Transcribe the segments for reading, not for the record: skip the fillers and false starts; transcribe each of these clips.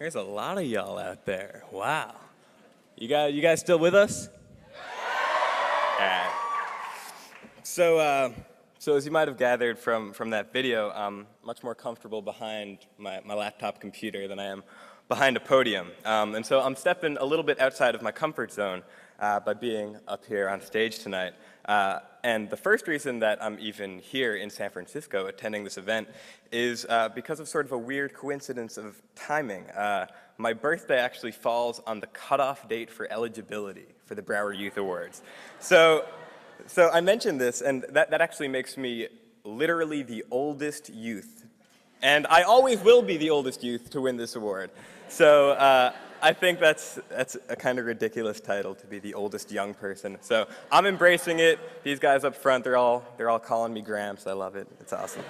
There's a lot of y'all out there. Wow. You guys still with us? All right. So as you might have gathered from that video, I'm much more comfortable behind my laptop computer than I am behind a podium. And so I'm stepping a little bit outside of my comfort zone by being up here on stage tonight. And the first reason that I'm even here in San Francisco attending this event is because of sort of a weird coincidence of timing. My birthday actually falls on the cutoff date for eligibility for the Broward Youth Awards. So I mentioned this, and that actually makes me literally the oldest youth. And I always will be the oldest youth to win this award. So I think that's a kind of ridiculous title, to be the oldest young person. So I'm embracing it. These guys up front, they're all calling me Gramps. I love it. It's awesome.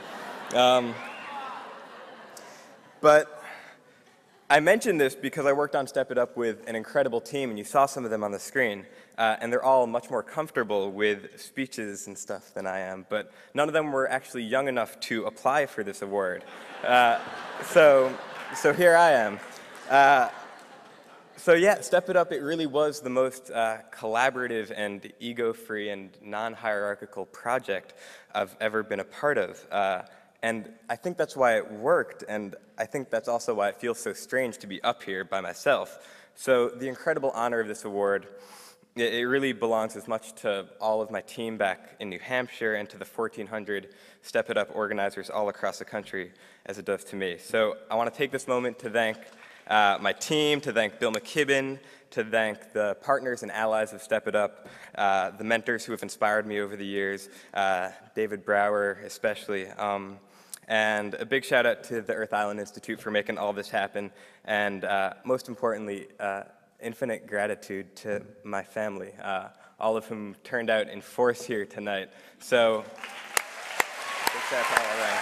But I mentioned this because I worked on Step It Up with an incredible team, and you saw some of them on the screen. And they're all much more comfortable with speeches and stuff than I am, but none of them were actually young enough to apply for this award. So here I am. So yeah, Step It Up, it really was the most collaborative and ego-free and non-hierarchical project I've ever been a part of. And I think that's why it worked, and I think that's also why it feels so strange to be up here by myself. So the incredible honor of this award, it really belongs as much to all of my team back in New Hampshire and to the 1,400 Step It Up organizers all across the country as it does to me. So I want to take this moment to thank my team, to thank Bill McKibben, to thank the partners and allies of Step It Up, the mentors who have inspired me over the years, David Brower especially, and a big shout out to the Earth Island Institute for making all this happen, and most importantly, infinite gratitude to my family, all of whom turned out in force here tonight. So, big shout out to all of them.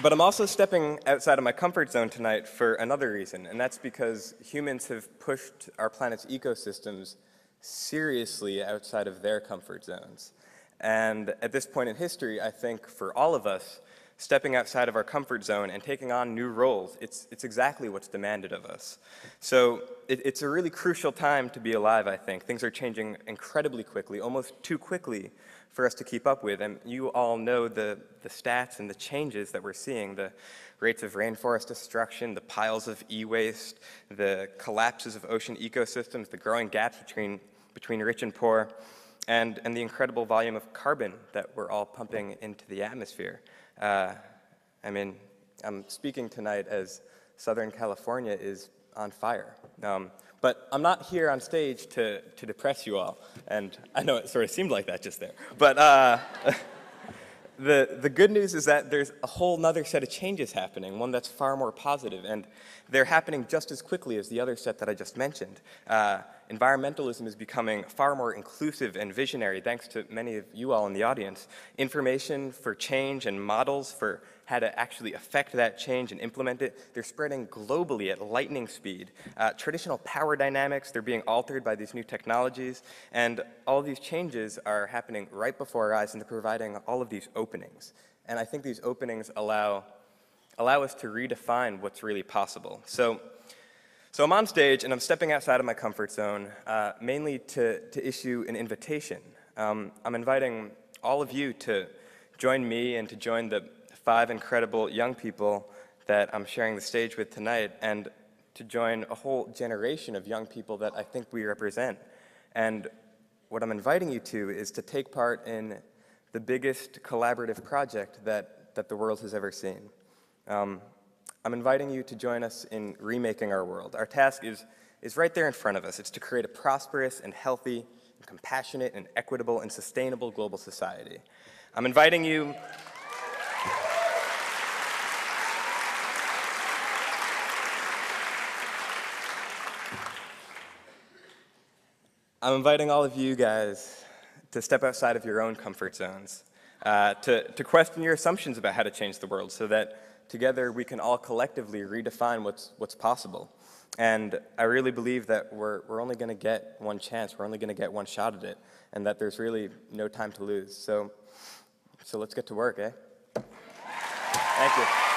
But I'm also stepping outside of my comfort zone tonight for another reason, and that's because humans have pushed our planet's ecosystems seriously outside of their comfort zones. And at this point in history, I think for all of us, stepping outside of our comfort zone and taking on new roles, it's exactly what's demanded of us. So it's a really crucial time to be alive, I think. Things are changing incredibly quickly, almost too quickly for us to keep up with. And you all know the stats and the changes that we're seeing, the rates of rainforest destruction, the piles of e-waste, the collapses of ocean ecosystems, the growing gaps between rich and poor, and the incredible volume of carbon that we're all pumping into the atmosphere. I mean, I'm speaking tonight as Southern California is on fire. But I'm not here on stage to depress you all, and I know it sort of seemed like that just there. But the good news is that there's a whole nother set of changes happening, one that's far more positive, and they're happening just as quickly as the other set that I just mentioned. Environmentalism is becoming far more inclusive and visionary, thanks to many of you all in the audience. Information for change and models for how to actually affect that change and implement it, they're spreading globally at lightning speed. Traditional power dynamics, they're being altered by these new technologies, and all of these changes are happening right before our eyes, and they're providing all of these openings. And I think these openings allow us to redefine what's really possible. So I'm on stage, and I'm stepping outside of my comfort zone, mainly to issue an invitation. I'm inviting all of you to join me and to join the 5 incredible young people that I'm sharing the stage with tonight, and to join a whole generation of young people that I think we represent. And what I'm inviting you to is to take part in the biggest collaborative project that the world has ever seen. I'm inviting you to join us in remaking our world. Our task is right there in front of us. It's to create a prosperous and healthy, and compassionate and equitable and sustainable global society. I'm inviting you all of you guys to step outside of your own comfort zones, to question your assumptions about how to change the world so that together we can all collectively redefine what's possible. And I really believe that we're only going to get one chance, we're only going to get one shot at it, and that there's really no time to lose. So let's get to work, eh? Thank you.